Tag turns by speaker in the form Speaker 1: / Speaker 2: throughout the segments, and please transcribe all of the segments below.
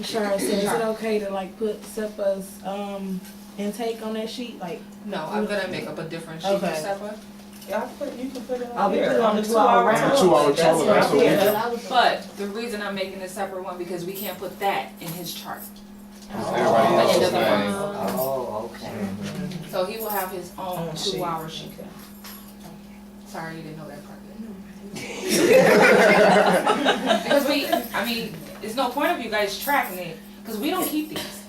Speaker 1: Sharon said, is it okay to like put SEPA's intake on that sheet? Like,
Speaker 2: No, I'm gonna make up a different sheet for
Speaker 1: Okay.
Speaker 2: SEPA.
Speaker 3: Yeah, you can put it
Speaker 4: I'll
Speaker 3: on
Speaker 4: be
Speaker 3: here.
Speaker 4: putting on the 2 hour round.
Speaker 5: 2 hour
Speaker 4: That's
Speaker 5: total, that's what we
Speaker 4: yeah.
Speaker 5: do.
Speaker 2: But the reason I'm making a separate one, because we can't put that in his chart.
Speaker 5: Everybody
Speaker 2: But it
Speaker 5: else's
Speaker 2: doesn't
Speaker 5: name.
Speaker 4: Oh, okay.
Speaker 2: So he will have his own
Speaker 1: Oh, sheet.
Speaker 2: 2 hour sheet. Sorry, you didn't know that part. Because it's no point of you guys tracking it, because we don't keep these.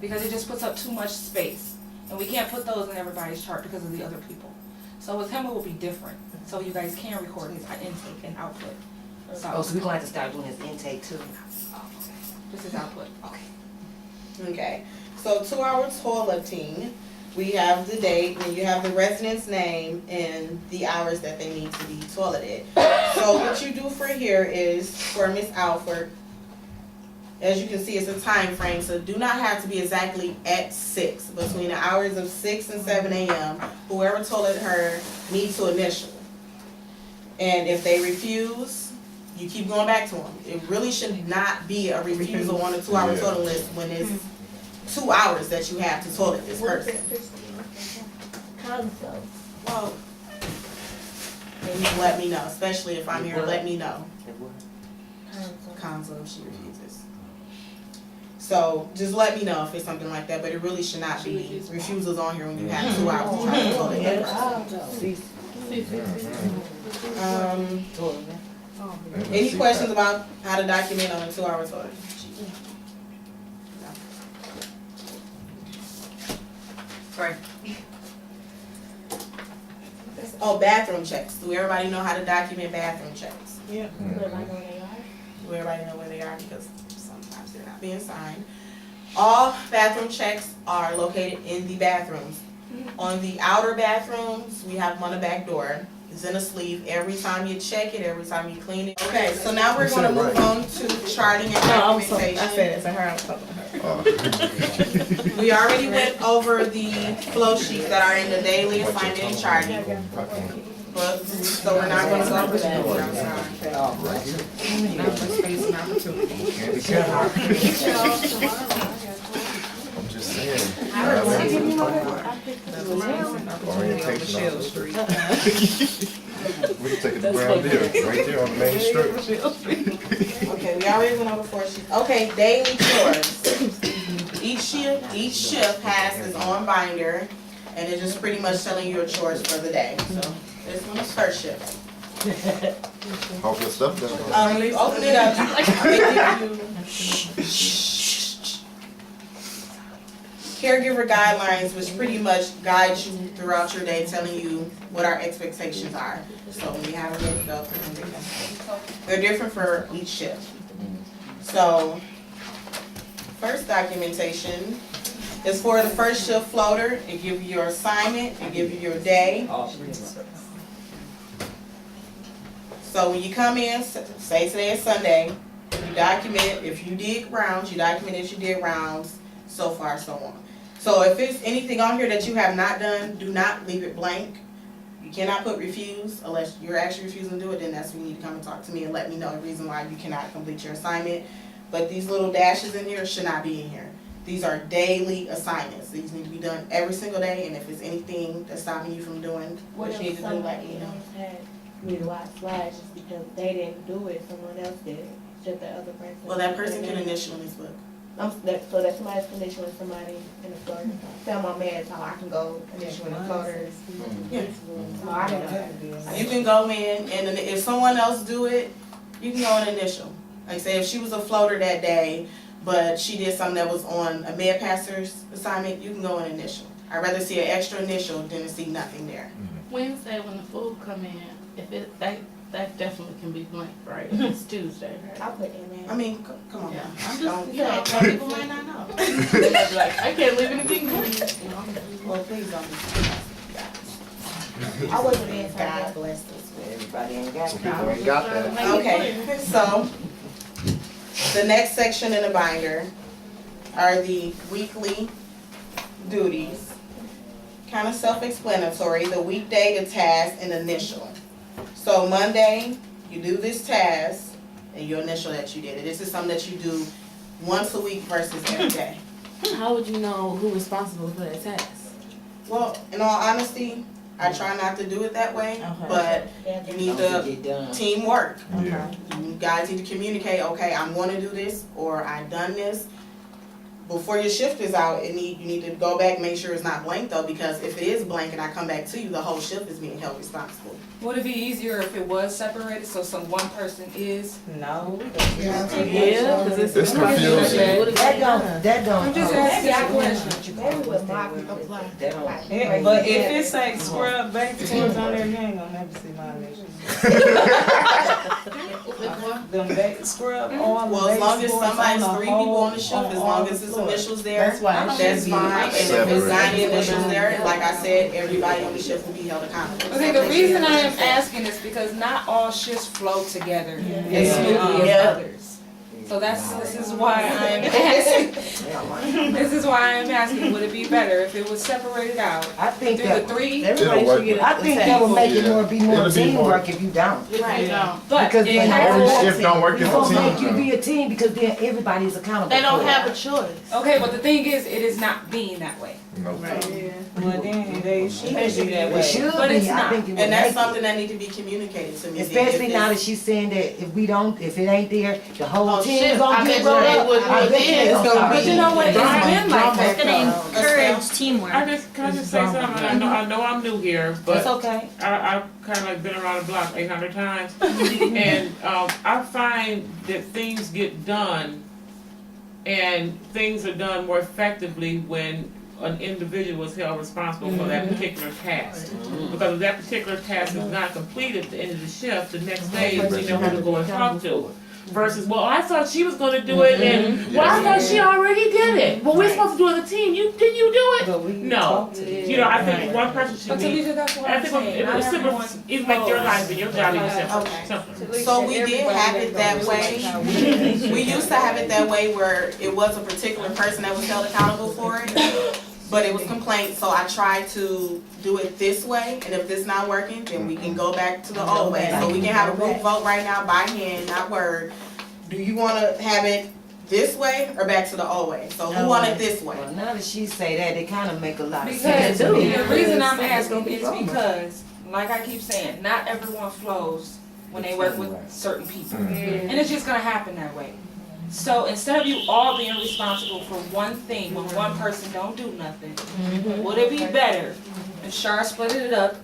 Speaker 2: Because it just puts up too much space. And we can't put those in everybody's chart because of the other people. So with him, it will be different. So you guys can record his intake and output.
Speaker 4: Oh,
Speaker 2: So,
Speaker 4: so we're going to have to start doing his intake too.
Speaker 2: this is output.
Speaker 3: Okay, so 2 hour toileting, we have the date, and you have the resident's name and the hours that they need to be toileted. So what you do for here is, for Miss Alford, as you can see, it's a time frame, so do not have to be exactly at 6. Between the hours of 6 and 7 a.m., whoever toileted her needs to initial. And if they refuse, you keep going back to them. It really should not be a refusal on the 2 hour total list when it's 2 hours that you have to toilet this person. Well, then you let me know, especially if I'm here, let me know. Console, if she refuses. So just let me know if it's something like that, but it really should not be refusals on here when you have 2 hours to try to toilet that person. Any questions about how to document on a 2 hour toilet?
Speaker 2: Right.
Speaker 3: Oh, bathroom checks. Do everybody know how to document bathroom checks?
Speaker 1: yeah.
Speaker 3: Do everybody know where they are, because sometimes they're not being signed. All bathroom checks are located in the bathrooms. On the outer bathrooms, we have them on the back door. It's in a sleeve. Every time you check it, every time you clean it. Okay, so now we're gonna move on to charting and documentation.
Speaker 1: I said it to her, I was talking to her.
Speaker 3: We already went over the flow sheets that are in the daily assignment and charting book, so we're not gonna go over that.
Speaker 2: Not for space and opportunity.
Speaker 5: I'm just saying.
Speaker 2: Orientation officer.
Speaker 5: We can take it to Brown Deer, right there on the main street.
Speaker 3: Okay, we already went over 4 sheets. Okay, daily chores. Each shift has its own binder, and it's just pretty much telling you your chores for the day. So this one is first shift.
Speaker 5: Hope your stuff down.
Speaker 3: You open it up. Caregiver guidelines, which pretty much guides you throughout your day, telling you what our expectations are. So when you have a look up, they're different for each shift. So first documentation is for the first shift floater. It gives you your assignment, it gives you your day. So when you come in, say today is Sunday, you document if you did rounds, you document if you did rounds, so far, so on. So if there's anything on here that you have not done, do not leave it blank. You cannot put refuse unless you're actually refusing to do it, then that's when you need to come and talk to me and let me know the reason why you cannot complete your assignment. But these little dashes in here should not be in here. These are daily assignments. These need to be done every single day, and if there's anything that's stopping you from doing what you need to do, let me know.
Speaker 6: Need a lot of slides just because they didn't do it, someone else did it. Just the other person.
Speaker 3: Well, that person can initial in this book.
Speaker 6: So that somebody's conditioning somebody in the floater. Tell my man how I can go initial in the floater.
Speaker 3: Yeah.
Speaker 6: So I don't know.
Speaker 3: You can go in, and then if someone else do it, you can go in initial. Like say if she was a floater that day, but she did something that was on a med passer's assignment, you can go in initial. I'd rather see an extra initial than to see nothing there.
Speaker 1: Wednesday when the food come in, if it, that definitely can be blank, right? If it's Tuesday, right?
Speaker 6: I'll put in there.
Speaker 3: I mean, come on
Speaker 1: Yeah.
Speaker 3: now.
Speaker 1: I'm
Speaker 3: Don't-
Speaker 1: just, some people might not know. Like, I can't leave anything blank.
Speaker 3: Well, please don't.
Speaker 6: I wasn't in
Speaker 3: God bless us.
Speaker 4: Everybody ain't got
Speaker 5: Some
Speaker 4: it.
Speaker 5: people ain't got that.
Speaker 3: Okay, so the next section in the binder are the weekly duties. Kind of self-explanatory, the weekday, the task, and initial. So Monday, you do this task, and you initial that you did it. This is something that you do once a week versus every day.
Speaker 1: How would you know who's responsible for that task?
Speaker 3: Well, in all honesty, I try not to do it that way, but you need
Speaker 4: Don't
Speaker 3: to
Speaker 4: get done.
Speaker 3: teamwork.
Speaker 5: Yeah.
Speaker 3: You guys need to communicate, okay, I'm gonna do this, or I done this. Before your shift is out, you need to go back, make sure it's not blank though, because if it is blank and I come back to you, the whole shift is being held responsible.
Speaker 2: Would it be easier if it was separated, so one person is?
Speaker 7: No.
Speaker 1: Yeah, cause
Speaker 5: It's confusing.
Speaker 4: That don't.
Speaker 2: I'm just asking a question.
Speaker 6: Maybe with my apply.
Speaker 4: That don't.
Speaker 7: Yeah, but if it say scrub bank towards on there, you ain't gonna never see violations. Them back scrub on.
Speaker 3: Well, as long as somebody's 3 people on the shift, as long as it's initials there,
Speaker 1: That's why it
Speaker 3: that's
Speaker 1: should be
Speaker 3: fine. And if it's
Speaker 5: separate.
Speaker 3: not the initials there, like I said, everybody on the shift will be held accountable.
Speaker 2: Okay, the reason I am asking is because not all shifts flow together as
Speaker 7: Yeah.
Speaker 2: smoothly
Speaker 1: Yeah.
Speaker 2: as others. So this is why I'm asking, this is why I'm asking, would it be better if it was separated out
Speaker 4: I think
Speaker 2: through the
Speaker 4: that,
Speaker 2: three?
Speaker 1: Everybody
Speaker 5: It'll
Speaker 1: should get
Speaker 4: I think that would make it be more
Speaker 5: It'll be more-
Speaker 4: teamwork if you don't.
Speaker 1: Right.
Speaker 2: But
Speaker 4: Because
Speaker 2: it
Speaker 4: then
Speaker 2: has
Speaker 5: Every
Speaker 2: to-
Speaker 5: shift don't work as
Speaker 4: It's
Speaker 5: a
Speaker 4: gonna make you
Speaker 5: team.
Speaker 4: be a team because then everybody's accountable.
Speaker 1: They don't
Speaker 4: for it.
Speaker 1: have a choice.
Speaker 2: Okay, but the thing is, it is not being that way.
Speaker 5: No.
Speaker 7: Well, then they should be that
Speaker 4: It
Speaker 7: way.
Speaker 4: should
Speaker 2: But it's
Speaker 4: be,
Speaker 2: not.
Speaker 4: I think it would
Speaker 3: And that's
Speaker 4: make it.
Speaker 3: something that need to be communicated to me.
Speaker 4: Especially
Speaker 3: If
Speaker 4: now that
Speaker 3: it's-
Speaker 4: she's saying that if it ain't there, the whole
Speaker 1: Oh,
Speaker 4: team
Speaker 1: shit.
Speaker 4: is gonna
Speaker 1: I
Speaker 4: get
Speaker 1: bet
Speaker 4: rolled
Speaker 1: you they
Speaker 4: up.
Speaker 1: wouldn't
Speaker 4: I
Speaker 1: have
Speaker 4: bet
Speaker 1: been.
Speaker 4: you
Speaker 1: It's
Speaker 4: it's
Speaker 1: gonna
Speaker 4: gonna
Speaker 2: But you know what, it's
Speaker 1: Drama.
Speaker 2: been like that
Speaker 8: It's gonna
Speaker 2: though.
Speaker 8: encourage teamwork.
Speaker 9: Can I just say something? I know I'm new here,
Speaker 2: It's
Speaker 9: but
Speaker 2: okay.
Speaker 9: I've kind of like been around the block 800 times. And I find that things get done and things are done more effectively when an individual is held responsible for that particular task. Because if that particular task is not completed at the end of the shift, the next day you know who to go and talk to. Versus, well, I thought she was gonna do it and, well, I thought she already did it. Well, we're supposed to do it as a team. Didn't you do it?
Speaker 7: But we
Speaker 9: No.
Speaker 7: talk to them.
Speaker 9: You know, I think one person should
Speaker 2: But
Speaker 9: be.
Speaker 2: Talisha, that's what
Speaker 9: I
Speaker 2: I'm
Speaker 9: think
Speaker 2: saying.
Speaker 9: it
Speaker 2: Not
Speaker 9: was simple,
Speaker 2: everyone
Speaker 9: even make your
Speaker 2: flows.
Speaker 9: life and your job even simpler.
Speaker 3: Okay.
Speaker 9: Simpler.
Speaker 3: So we did have it that way. We used to have it that way where it was a particular person that was held accountable for it. But it was complaint, so I tried to do it this way, and if this not working, then we can go back to the old way. So we can have a group vote right now by hand, not word. Do you wanna have it this way or back to the old way? So who want it this way?
Speaker 4: Well, now that she say that, it kind of make a lot of
Speaker 2: Because
Speaker 4: sense to me.
Speaker 2: the reason I'm
Speaker 4: It's
Speaker 2: asking
Speaker 4: gonna be
Speaker 2: is
Speaker 4: wrong.
Speaker 2: because, like I keep saying, not everyone flows when they work with certain people. And it's just gonna happen that way. So instead of you all being responsible for one thing, when one person don't do nothing, would it be better if Shar split it up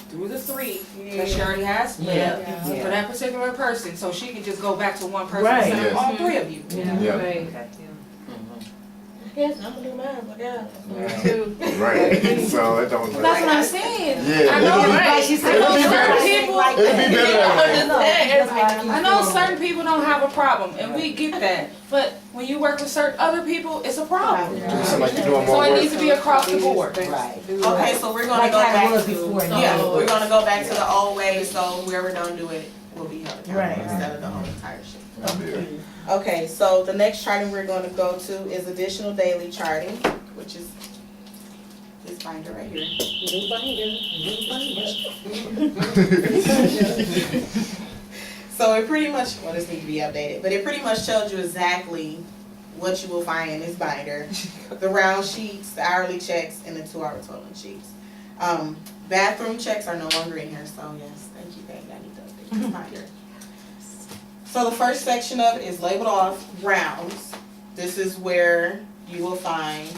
Speaker 2: through the three that she already has split up
Speaker 4: Yeah.
Speaker 2: for that particular person, so she can just go back to one person
Speaker 1: Right.
Speaker 2: instead of
Speaker 5: Yes.
Speaker 2: all three of you?
Speaker 5: Yeah.
Speaker 6: Yes, I'm gonna do mine, but yeah.
Speaker 5: Right. So it don't.
Speaker 2: That's what I'm saying.
Speaker 5: Yeah.
Speaker 2: I know,
Speaker 5: It'd be-
Speaker 2: right?
Speaker 4: She said,
Speaker 5: It'd
Speaker 2: I
Speaker 5: be
Speaker 2: know
Speaker 5: better.
Speaker 2: certain people.
Speaker 5: It'd be better that way.
Speaker 2: I know certain people don't have a problem, and we get that. But when you work with certain other people, it's a problem.
Speaker 5: It seem like you're doing
Speaker 2: So
Speaker 5: more
Speaker 2: it
Speaker 5: work.
Speaker 2: needs to be across the board.
Speaker 4: Right.
Speaker 3: Okay, so we're gonna
Speaker 4: Like
Speaker 3: go
Speaker 4: how it
Speaker 3: back
Speaker 4: was
Speaker 3: to,
Speaker 4: before.
Speaker 3: yeah, we're gonna go back to the old way, so whoever don't do it will be held accountable
Speaker 1: Right.
Speaker 3: instead of the whole entire shift.
Speaker 5: Yeah.
Speaker 3: Okay, so the next charting we're gonna go to is additional daily charting, which is this binder right here. So it pretty much, well, this needs to be updated, but it pretty much tells you exactly what you will find in this binder. The round sheets, the hourly checks, and the 2-hour totaling sheets. Bathroom checks are no longer in here, so yes, thank you, I need to update this binder. So the first section of it is labeled off rounds. This is where you will find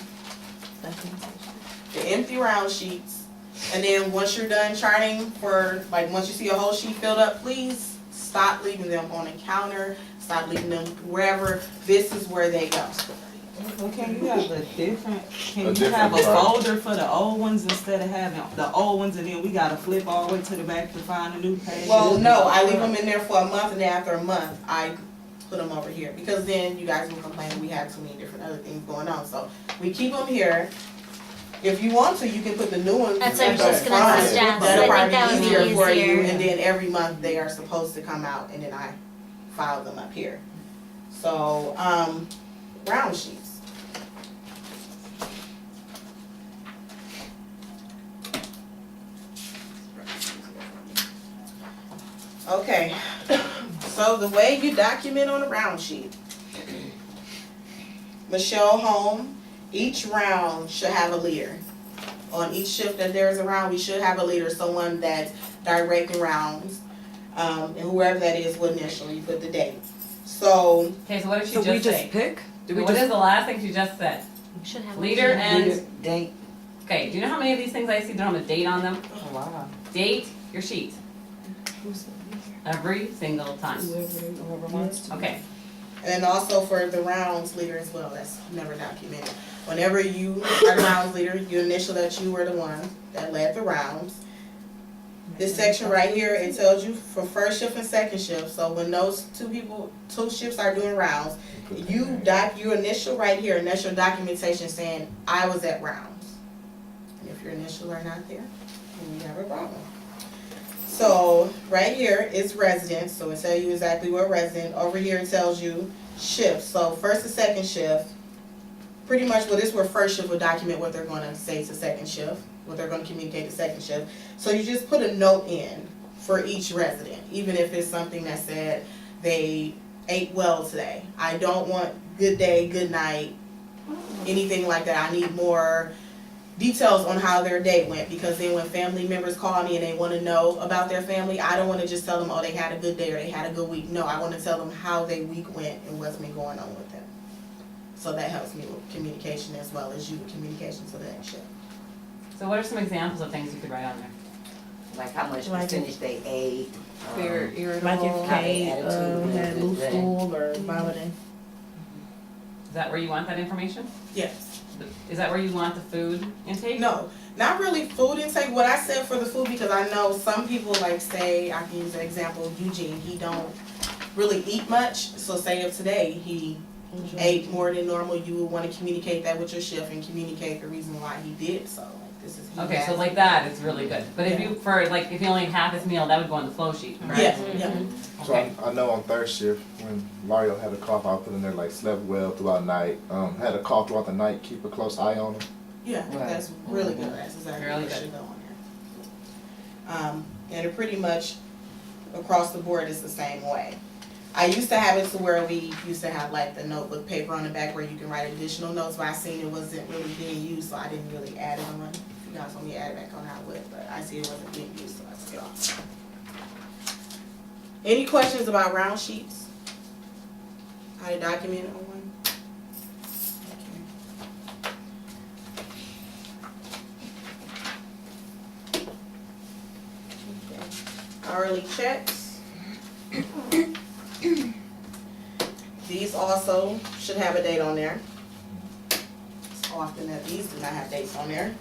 Speaker 3: the empty round sheets. And then once you're done charting for, like, once you see a whole sheet filled up, please stop leaving them on the counter, stop leaving them wherever. This is where they go.
Speaker 7: Well, can you have a different, can
Speaker 5: A
Speaker 7: you
Speaker 5: different
Speaker 7: have a
Speaker 5: file.
Speaker 7: folder for the old ones instead of having the old ones and then we gotta flip all the way to the back to find a new page?
Speaker 3: Well, no, I leave them in there for a month, and then after a month, I put them over here. Because then you guys will complain we have too many different other things going on. So we keep them here. If you want to, you can put the new ones
Speaker 8: That's what I
Speaker 3: at
Speaker 8: was just
Speaker 3: the
Speaker 8: gonna
Speaker 3: front.
Speaker 8: suggest.
Speaker 3: That'll
Speaker 8: I
Speaker 3: probably
Speaker 8: think that would be
Speaker 3: easier for you,
Speaker 8: easier.
Speaker 3: and then every month they are supposed to come out, and then I file them up here. So, round sheets. Okay, so the way you document on a round sheet Michelle Home, each round should have a leader. On each shift that there's a round, we should have a leader, someone that's directing rounds. And whoever that is will initially put the date. So,
Speaker 8: Okay, so what did she
Speaker 4: So we
Speaker 8: just
Speaker 4: just
Speaker 8: say?
Speaker 4: pick? Do we
Speaker 8: What is
Speaker 4: just
Speaker 8: the last thing she just said?
Speaker 6: Should have.
Speaker 8: Leader and,
Speaker 4: date?
Speaker 8: okay, do you know how many of these things I see don't have a date on them?
Speaker 7: Oh, wow.
Speaker 8: Date your sheet. Every single time.
Speaker 7: Whoever wants to.
Speaker 8: Okay,
Speaker 3: and also for the rounds leader as well, that's never documented. Whenever you are the rounds leader, you initial that you were the one that led the rounds. This section right here, it tells you for first shift and second shift, so when those two shifts are doing rounds, you initial right here, initial documentation saying, I was at rounds. And if your initials are not there, then you have a problem. So, right here is residence, so it tells you exactly what resident. Over here it tells you shift, so first and second shift. Pretty much, well, this is where first shift will document what they're gonna say to second shift, what they're gonna communicate to second shift. So you just put a note in for each resident, even if it's something that said they ate well today. I don't want good day, good night, anything like that. I need more details on how their day went, because then when family members call me and they want to know about their family, I don't want to just tell them, oh, they had a good day or they had a good week. No, I want to tell them how their week went and what's been going on with them. So that helps me with communication as well as you with communication to the next shift.
Speaker 8: so what are some examples of things you could write on there?
Speaker 4: Like how much
Speaker 6: Like
Speaker 4: percentage they ate?
Speaker 6: Like
Speaker 4: How
Speaker 6: if
Speaker 4: they
Speaker 6: Kate
Speaker 4: attitude
Speaker 6: had
Speaker 4: was
Speaker 6: loose
Speaker 4: that.
Speaker 6: stool or vomiting.
Speaker 8: Is that where you want that information?
Speaker 3: Yes.
Speaker 8: Is that where you want the food intake?
Speaker 3: No, not really food intake. What I said for the food, because I know some people, like, say, I can use the example, Eugene, he don't really eat much. So say if today he ate more than normal, you would want to communicate that with your shift and communicate the reason why he did so. Like, this is
Speaker 8: Okay, so like that is really good. But if you, for like, if you only ate half his meal, that would go on the flow sheet, correct?
Speaker 3: Yeah, yeah.
Speaker 5: So I know on third shift, when Mario had a cough, I put in there like slept well throughout the night, had a cough throughout the night, keep a close eye on him.
Speaker 3: Yeah,
Speaker 4: Right.
Speaker 3: that's really good. That's exactly
Speaker 8: Really
Speaker 3: what
Speaker 8: good.
Speaker 3: should go on there. And it pretty much across the board is the same way. I used to have it to where we used to have like the notebook paper on the back where you can write additional notes, but I seen it wasn't really being used, so I didn't really add it on. If you guys want me to add it back on, I would, but I see it wasn't being used, so I took it off. Any questions about round sheets? How to document it on one? Hourly checks. These also should have a date on there. It's often that these do not have dates on there.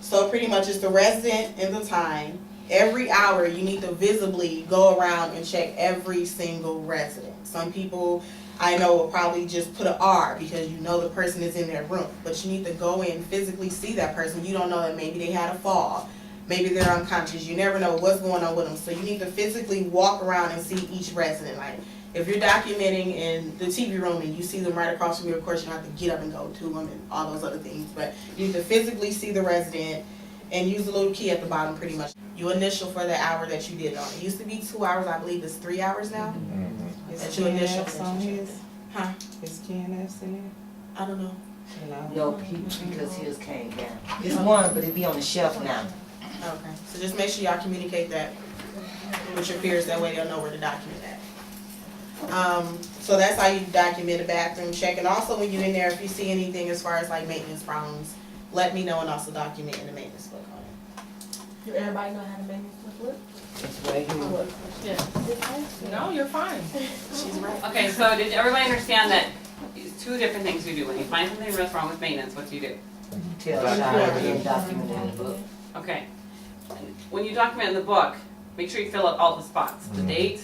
Speaker 3: So pretty much it's the resident and the time. Every hour you need to visibly go around and check every single resident. Some people I know will probably just put an R because you know the person is in their room. But you need to go in, physically see that person. You don't know that maybe they had a fall. Maybe they're unconscious. You never know what's going on with them. So you need to physically walk around and see each resident. Like if you're documenting in the TV room and you see them right across from you, of course you don't have to get up and go to them and all those other things. But you need to physically see the resident and use the little key at the bottom pretty much. You initial for the hour that you did it on. It used to be 2 hours. I believe it's 3 hours now. That you initial.
Speaker 7: KNF's on his?
Speaker 3: Huh?
Speaker 7: Is KNF's in there?
Speaker 3: I don't know.
Speaker 4: No, because his came down. It's one, but it be on the shelf now.
Speaker 3: Okay. So just make sure y'all communicate that with your peers. That way they'll know where to document that. So that's how you document a bathroom check. And also when you're in there, if you see anything as far as like maintenance problems, let me know and also document in the maintenance book on it.
Speaker 6: Do everybody know how to make this look?
Speaker 4: It's right here.
Speaker 1: Yeah.
Speaker 2: No, you're fine.
Speaker 3: She's right.
Speaker 8: Okay, so did everybody understand that it's two different things you do? When you find something that's wrong with maintenance, what do you do?
Speaker 4: Tell Shia and document in the book.
Speaker 8: Okay. When you document in the book, make sure you fill out all the spots. The date,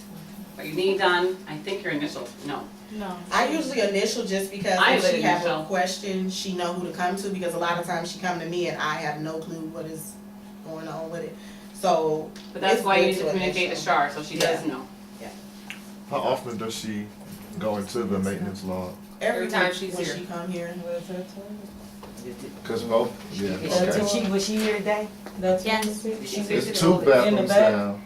Speaker 8: what you need done, I think your initials, no.
Speaker 1: No.
Speaker 3: I usually initial just because
Speaker 8: I
Speaker 3: if
Speaker 8: would
Speaker 3: she have a
Speaker 8: initial.
Speaker 3: question, she know who to come to, because a lot of times she come to me and I have no clue what is going on with it. So
Speaker 8: But that's
Speaker 3: it's
Speaker 8: why you
Speaker 3: good
Speaker 8: need to communicate to
Speaker 3: initial.
Speaker 8: Shar, so she does know.
Speaker 5: How often does she go into the maintenance log?
Speaker 3: Every
Speaker 2: time
Speaker 3: week
Speaker 2: she's
Speaker 3: when
Speaker 2: here.
Speaker 3: she come here.
Speaker 5: Cause both, yeah,
Speaker 4: Did
Speaker 5: okay.
Speaker 4: she, was she here today?
Speaker 6: That's
Speaker 1: Yes.
Speaker 4: Did she
Speaker 5: There's
Speaker 4: visit
Speaker 5: two
Speaker 4: over there?
Speaker 7: In the
Speaker 5: bathrooms
Speaker 7: back?
Speaker 5: down.